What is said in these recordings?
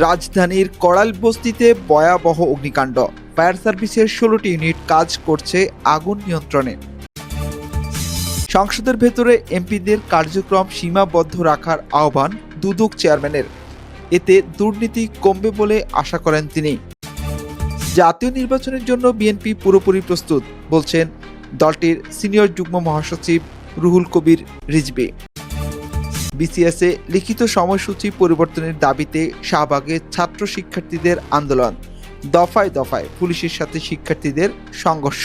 রাজধানীর কড়াইলবস্তিতে ভয়াবহ অগ্নিকাণ্ড। ফায়ার সার্ভিসের 16টি ইউনিট কাজ করছে আগুন নিয়ন্ত্রণে। সংসদের ভেতরে এমপিদের কার্যক্রম সীমাবদ্ধ রাখার আহ্বান দুদক চেয়ারম্যানের। এতে দুর্নীতি কমবে বলে আশা করেন তিনি। জাতীয় নির্বাচনের জন্য বিএনপি পুরোপুরি প্রস্তুত বলছেন দলটির সিনিয়র যুগ্ম মহাসচিব রুহুল কবির রিজভী। বিসিএসে লিখিত সময়সূচি পরিবর্তনের দাবিতে শাহবাগে ছাত্র শিক্ষার্থীদের আন্দোলন, দফায় দফায় পুলিশের সাথে শিক্ষার্থীদের সংঘর্ষ।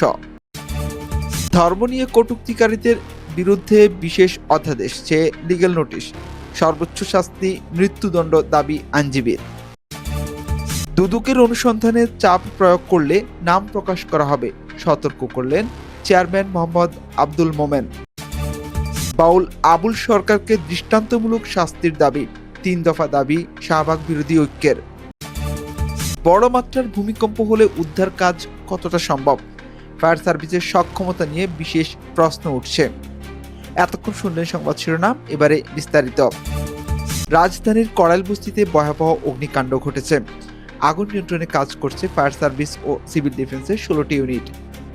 ধর্ম নিয়ে কটূক্তিকারীদের বিরুদ্ধে বিশেষ অধ্যাদেশ চেয়ে লিগ্যাল নোটিশ, সর্বোচ্চ শাস্তি মৃত্যুদণ্ড দাবি আইনজীবীর। দুদকের অনুসন্ধানে চাপ প্রয়োগ করলে নাম প্রকাশ করা হবে, সতর্ক করলেন চেয়ারম্যান মোহাম্মদ আব্দুল মোমেন। বাউল আবুল সরকারকে দৃষ্টান্তমূলক শাস্তির দাবি, 3 দফা দাবি শাহবাগ বিরোধী ঐক্যের। বড় মাত্রার ভূমিকম্প হলে উদ্ধার কাজ কতটা সম্ভব? ফায়ার সার্ভিসের সক্ষমতা নিয়ে বিশেষ প্রশ্ন উঠছে। এতক্ষণ শুনলেন সংবাদ শিরোনাম, এবারে বিস্তারিত। রাজধানীর কড়াইলবস্তিতে ভয়াবহ অগ্নিকাণ্ড ঘটেছে। আগুন নিয়ন্ত্রণে কাজ করছে ফায়ার সার্ভিস ও সিভিল ডিফেন্সের 16টি ইউনিট।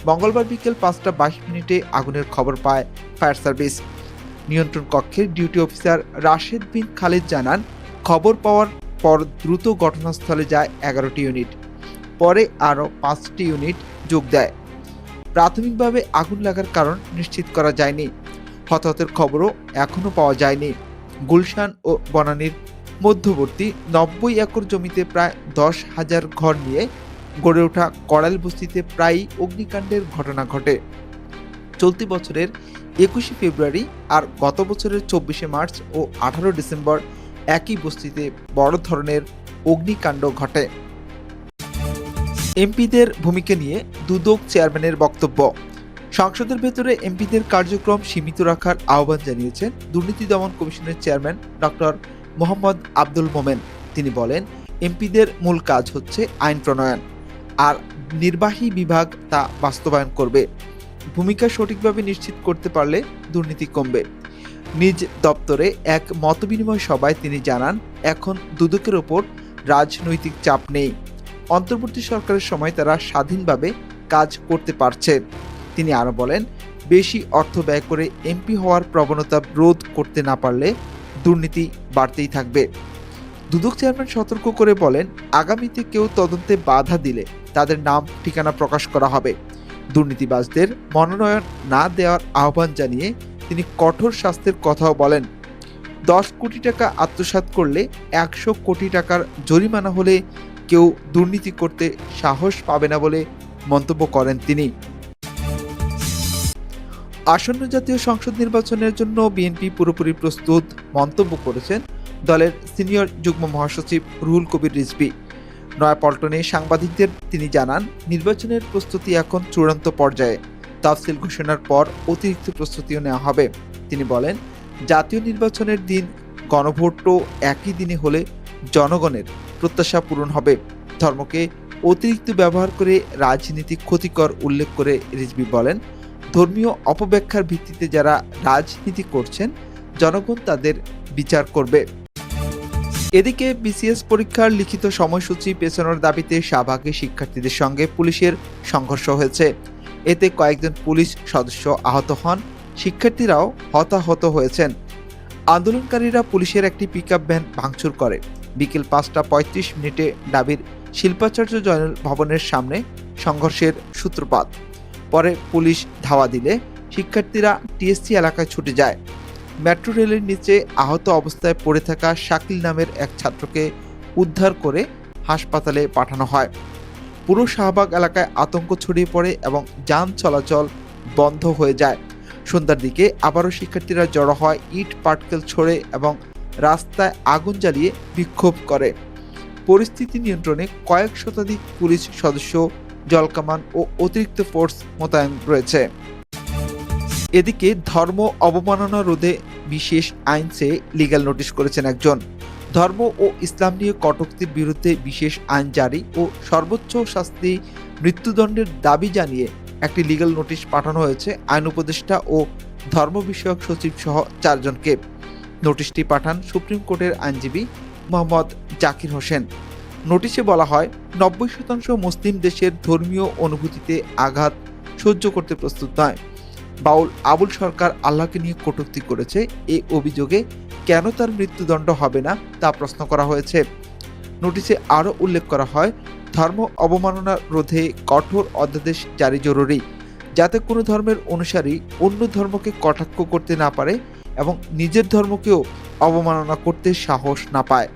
মঙ্গলবার বিকেল 5টা 22 আগুনের খবর পায় ফায়ার সার্ভিস। নিয়ন্ত্রণ কক্ষের ডিউটি অফিসার রাশেদ বিন খালিদ জানান, খবর পাওয়ার পর দ্রুত ঘটনাস্থলে যায় 11টি ইউনিট। পরে আরও 5টি ইউনিট যোগ দেয়। প্রাথমিকভাবে আগুন লাগার কারণ নিশ্চিত করা যায়নি। হতাহতের খবরও এখনও পাওয়া যায়নি। গুলশান ও বনানীর মধ্যবর্তী 90 একর জমিতে প্রায় 10,000 ঘর নিয়ে গড়ে ওঠা কড়াইলবস্তিতে প্রায়ই অগ্নিকাণ্ডের ঘটনা ঘটে। চলতি বছরের 21 ফেব্রুয়ারি আর গত বছরের 24 মার্চ ও 18 ডিসেম্বর একই বস্তিতে বড় ধরনের অগ্নিকাণ্ড ঘটে। এমপিদের ভূমিকা নিয়ে দুদক চেয়ারম্যানের বক্তব্য। সংসদের ভেতরে এমপিদের কার্যক্রম সীমিত রাখার আহ্বান জানিয়েছেন দুর্নীতি দমন কমিশনের চেয়ারম্যান ডক্টর মোহাম্মদ আব্দুল মোমেন। তিনি বলেন, এমপিদের মূল কাজ হচ্ছে আইন প্রণয়ন, আর নির্বাহী বিভাগ তা বাস্তবায়ন করবে। ভূমিকা সঠিকভাবে নিশ্চিত করতে পারলে দুর্নীতি কমবে। নিজ দপ্তরে এক মতবিনিময় সভায় তিনি জানান, এখন দুদকের ওপর রাজনৈতিক চাপ নেই। অন্তর্বর্তী সরকারের সময় তারা স্বাধীনভাবে কাজ করতে পারছে। তিনি আরও বলেন, বেশি অর্থ ব্যয় করে এমপি হওয়ার প্রবণতা রোধ করতে না পারলে দুর্নীতি বাড়তেই থাকবে। দুদক চেয়ারম্যান সতর্ক করে বলেন, আগামীতে কেউ তদন্তে বাধা দিলে তাদের নাম ঠিকানা প্রকাশ করা হবে। দুর্নীতিবাজদের মনোনয়ন না দেওয়ার আহ্বান জানিয়ে তিনি কঠোর শাস্তির কথাও বলেন। 10 কোটি টাকা আত্মসাৎ করলে 100 কোটি টাকার জরিমানা হলে কেউ দুর্নীতি করতে সাহস পাবে না বলে মন্তব্য করেন তিনি। আসন্ন জাতীয় সংসদ নির্বাচনের জন্য বিএনপি পুরোপুরি প্রস্তুত মন্তব্য করেছেন দলের সিনিয়র যুগ্ম মহাসচিব রুহুল কবির রিজভী। নয়াপল্টনে সাংবাদিকদের তিনি জানান, নির্বাচনের প্রস্তুতি এখন চূড়ান্ত পর্যায়ে। তাফসিল ঘোষণার পর অতিরিক্ত প্রস্তুতিও নেওয়া হবে। তিনি বলেন, জাতীয় নির্বাচনের দিন গণভোটও একই দিনে হলে জনগণের প্রত্যাশা পূরণ হবে। ধর্মকে অতিরিক্ত ব্যবহার করে রাজনীতি ক্ষতিকর উল্লেখ করে রিজভী বলেন, ধর্মীয় অপব্যাখ্যার ভিত্তিতে যারা রাজনীতি করছেন জনগণ তাদের বিচার করবে। এদিকে বিসিএস পরীক্ষার লিখিত সময়সূচি পেছানোর দাবিতে শাহবাগে শিক্ষার্থীদের সঙ্গে পুলিশের সংঘর্ষ হয়েছে। এতে কয়েকজন পুলিশ সদস্য আহত হন, শিক্ষার্থীরাও হতাহত হয়েছেন। আন্দোলনকারীরা পুলিশের একটি পিকআপ ভ্যান ভাঙচুর করে। বিকেল 5টা 35 ডাবির শিল্পাচার্য জয়নুল ভবনের সামনে সংঘর্ষের সূত্রপাত। পরে পুলিশ ধাওয়া দিলে শিক্ষার্থীরা টিএসসি এলাকায় ছুটে যায়। মেট্রো রেলের নিচে আহত অবস্থায় পড়ে থাকা শাকিল নামের এক ছাত্রকে উদ্ধার করে হাসপাতালে পাঠানো হয়। পুরো শাহবাগ এলাকায় আতঙ্ক ছড়িয়ে পড়ে এবং যান চলাচল বন্ধ হয়ে যায়। সন্ধ্যার দিকে আবারও শিক্ষার্থীরা জড়ো হয়, ইট পাটকেল ছোড়ে এবং রাস্তায় আগুন জ্বালিয়ে বিক্ষোভ করে। পরিস্থিতি নিয়ন্ত্রণে কয়েক শতাধিক পুলিশ সদস্য, জলকামান ও অতিরিক্ত ফোর্স মোতায়েন রয়েছে। এদিকে ধর্ম অবমাননা রোধে বিশেষ আইন চেয়ে লিগ্যাল নোটিশ করেছেন একজন। ধর্ম ও ইসলাম নিয়ে কটূক্তির বিরুদ্ধে বিশেষ আইন জারি ও সর্বোচ্চ শাস্তি মৃত্যুদণ্ডের দাবি জানিয়ে একটি লিগ্যাল নোটিশ পাঠানো হয়েছে আইন উপদেষ্টা ও ধর্ম বিষয়ক সচিব সহ 4 জনকে। নোটিশটি পাঠান সুপ্রিম কোর্টের আইনজীবী মোহাম্মদ জাকির হোসেন। নোটিশে বলা হয় 90% মুসলিম দেশের ধর্মীয় অনুভূতিতে আঘাত সহ্য করতে প্রস্তুত নয়। বাউল আবুল সরকার আল্লাহকে নিয়ে কটূক্তি করেছে, এই অভিযোগে কেন তার মৃত্যুদণ্ড হবে না তা প্রশ্ন করা হয়েছে। নোটিশে আরও উল্লেখ করা হয়, ধর্ম অবমাননা রোধে কঠোর অধ্যাদেশ জারি জরুরি, যাতে কোনো ধর্মের অনুসারী অন্য ধর্মকে কটাক্ষ করতে না পারে এবং নিজের ধর্মকেও অবমাননা করতে সাহস না পায়।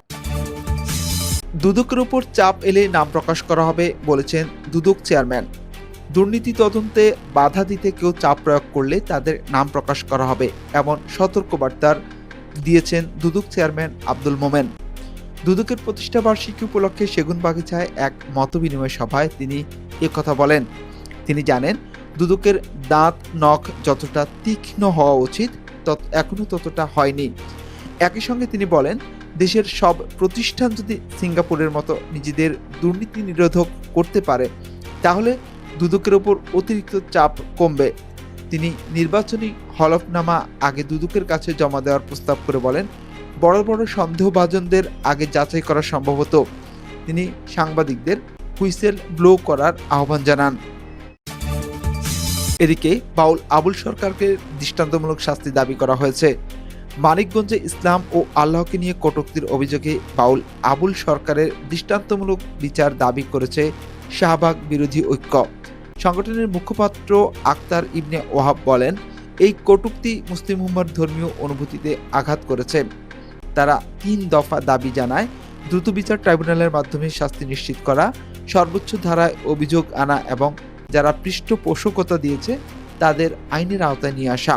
দুদকের উপর চাপ এলে নাম প্রকাশ করা হবে বলেছেন দুদক চেয়ারম্যান। দুর্নীতি তদন্তে বাধা দিতে কেউ চাপ প্রয়োগ করলে তাদের নাম প্রকাশ করা হবে, এমন সতর্কবার্তা দিয়েছেন দুদক চেয়ারম্যান আব্দুল মোমেন। দুদকের প্রতিষ্ঠা বার্ষিকী উপলক্ষে সেগুনবাগিচায় এক মতবিনিময় সভায় তিনি একথা বলেন। তিনি জানেন, দুদকের দাঁত নখ যতটা তীক্ষ্ণ হওয়া উচিত এখনো ততটা হয়নি। একই সঙ্গে তিনি বলেন, দেশের সব প্রতিষ্ঠান যদি সিঙ্গাপুরের মতো নিজেদের দুর্নীতি নিরোধক করতে পারে, তাহলে দুদকের ওপর অতিরিক্ত চাপ কমবে। তিনি নির্বাচনী হলফনামা আগে দুদকের কাছে জমা দেওয়ার প্রস্তাব করে বলেন, বড় বড় সন্দেহভাজনদের আগে যাচাই করা সম্ভব হতো। তিনি সাংবাদিকদের হুইসেল ব্লো করার আহ্বান জানান। এদিকে বাউল আবুল সরকারকে দৃষ্টান্তমূলক শাস্তি দাবি করা হয়েছে। মানিকগঞ্জে ইসলাম ও আল্লাহকে নিয়ে কটূক্তির অভিযোগে বাউল আবুল সরকারের দৃষ্টান্তমূলক বিচার দাবি করেছে শাহবাগ বিরোধী ঐক্য। সংগঠনের মুখপাত্র আক্তার ইবনে ওয়াহাব বলেন, এই কটূক্তি মুসলিম উম্মার ধর্মীয় অনুভূতিতে আঘাত করেছে। তারা 3 দফা দাবি জানায়, দ্রুত বিচার ট্রাইব্যুনালের মাধ্যমে শাস্তি নিশ্চিত করা, সর্বোচ্চ ধারায় অভিযোগ আনা এবং যারা পৃষ্ঠপোষকতা দিয়েছে তাদের আইনের আওতায় নিয়ে আসা।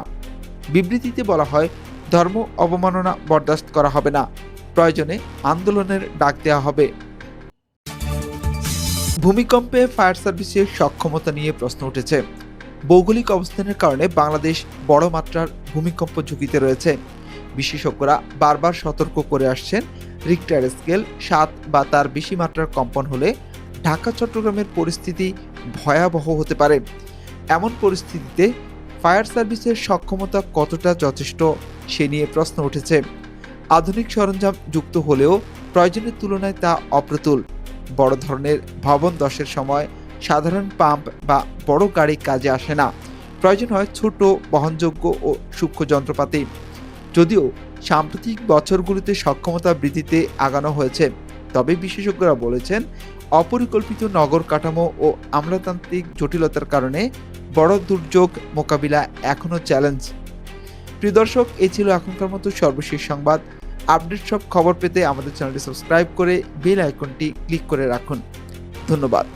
বিবৃতিতে বলা হয়, ধর্ম অবমাননা বরদাস্ত করা হবে না, প্রয়োজনে আন্দোলনের ডাক দেওয়া হবে। ভূমিকম্পে ফায়ার সার্ভিসের সক্ষমতা নিয়ে প্রশ্ন উঠেছে। ভৌগোলিক অবস্থানের কারণে বাংলাদেশ বড় মাত্রার ভূমিকম্প ঝুঁকিতে রয়েছে। বিশেষজ্ঞরা বারবার সতর্ক করে আসছেন, রিক্টার স্কেল 7 বা তার বেশি মাত্রার কম্পন হলে ঢাকা চট্টগ্রামের পরিস্থিতি ভয়াবহ হতে পারে। এমন পরিস্থিতিতে ফায়ার সার্ভিসের সক্ষমতা কতটা যথেষ্ট সে নিয়ে প্রশ্ন উঠেছে। আধুনিক সরঞ্জাম যুক্ত হলেও প্রয়োজনের তুলনায় তা অপ্রতুল। বড় ধরনের ভবন ধসের সময় সাধারণ পাম্প বা বড় গাড়ি কাজে আসে না, প্রয়োজন হয় ছোট বহনযোগ্য ও সূক্ষ্ম যন্ত্রপাতি। যদিও সাম্প্রতিক বছরগুলোতে সক্ষমতা বৃদ্ধিতে আগানো হয়েছে, তবে বিশেষজ্ঞরা বলেছেন, অপরিকল্পিত নগর কাঠামো ও আমলাতান্ত্রিক জটিলতার কারণে বড় দুর্যোগ মোকাবিলা এখনও চ্যালেঞ্জ। প্রিয় দর্শক, এই ছিল এখনকার মতো সর্বশেষ সংবাদ। আপডেট সব খবর পেতে আমাদের চ্যানেলটি সাবস্ক্রাইব করে বেল আইকনটি ক্লিক করে রাখুন। ধন্যবাদ।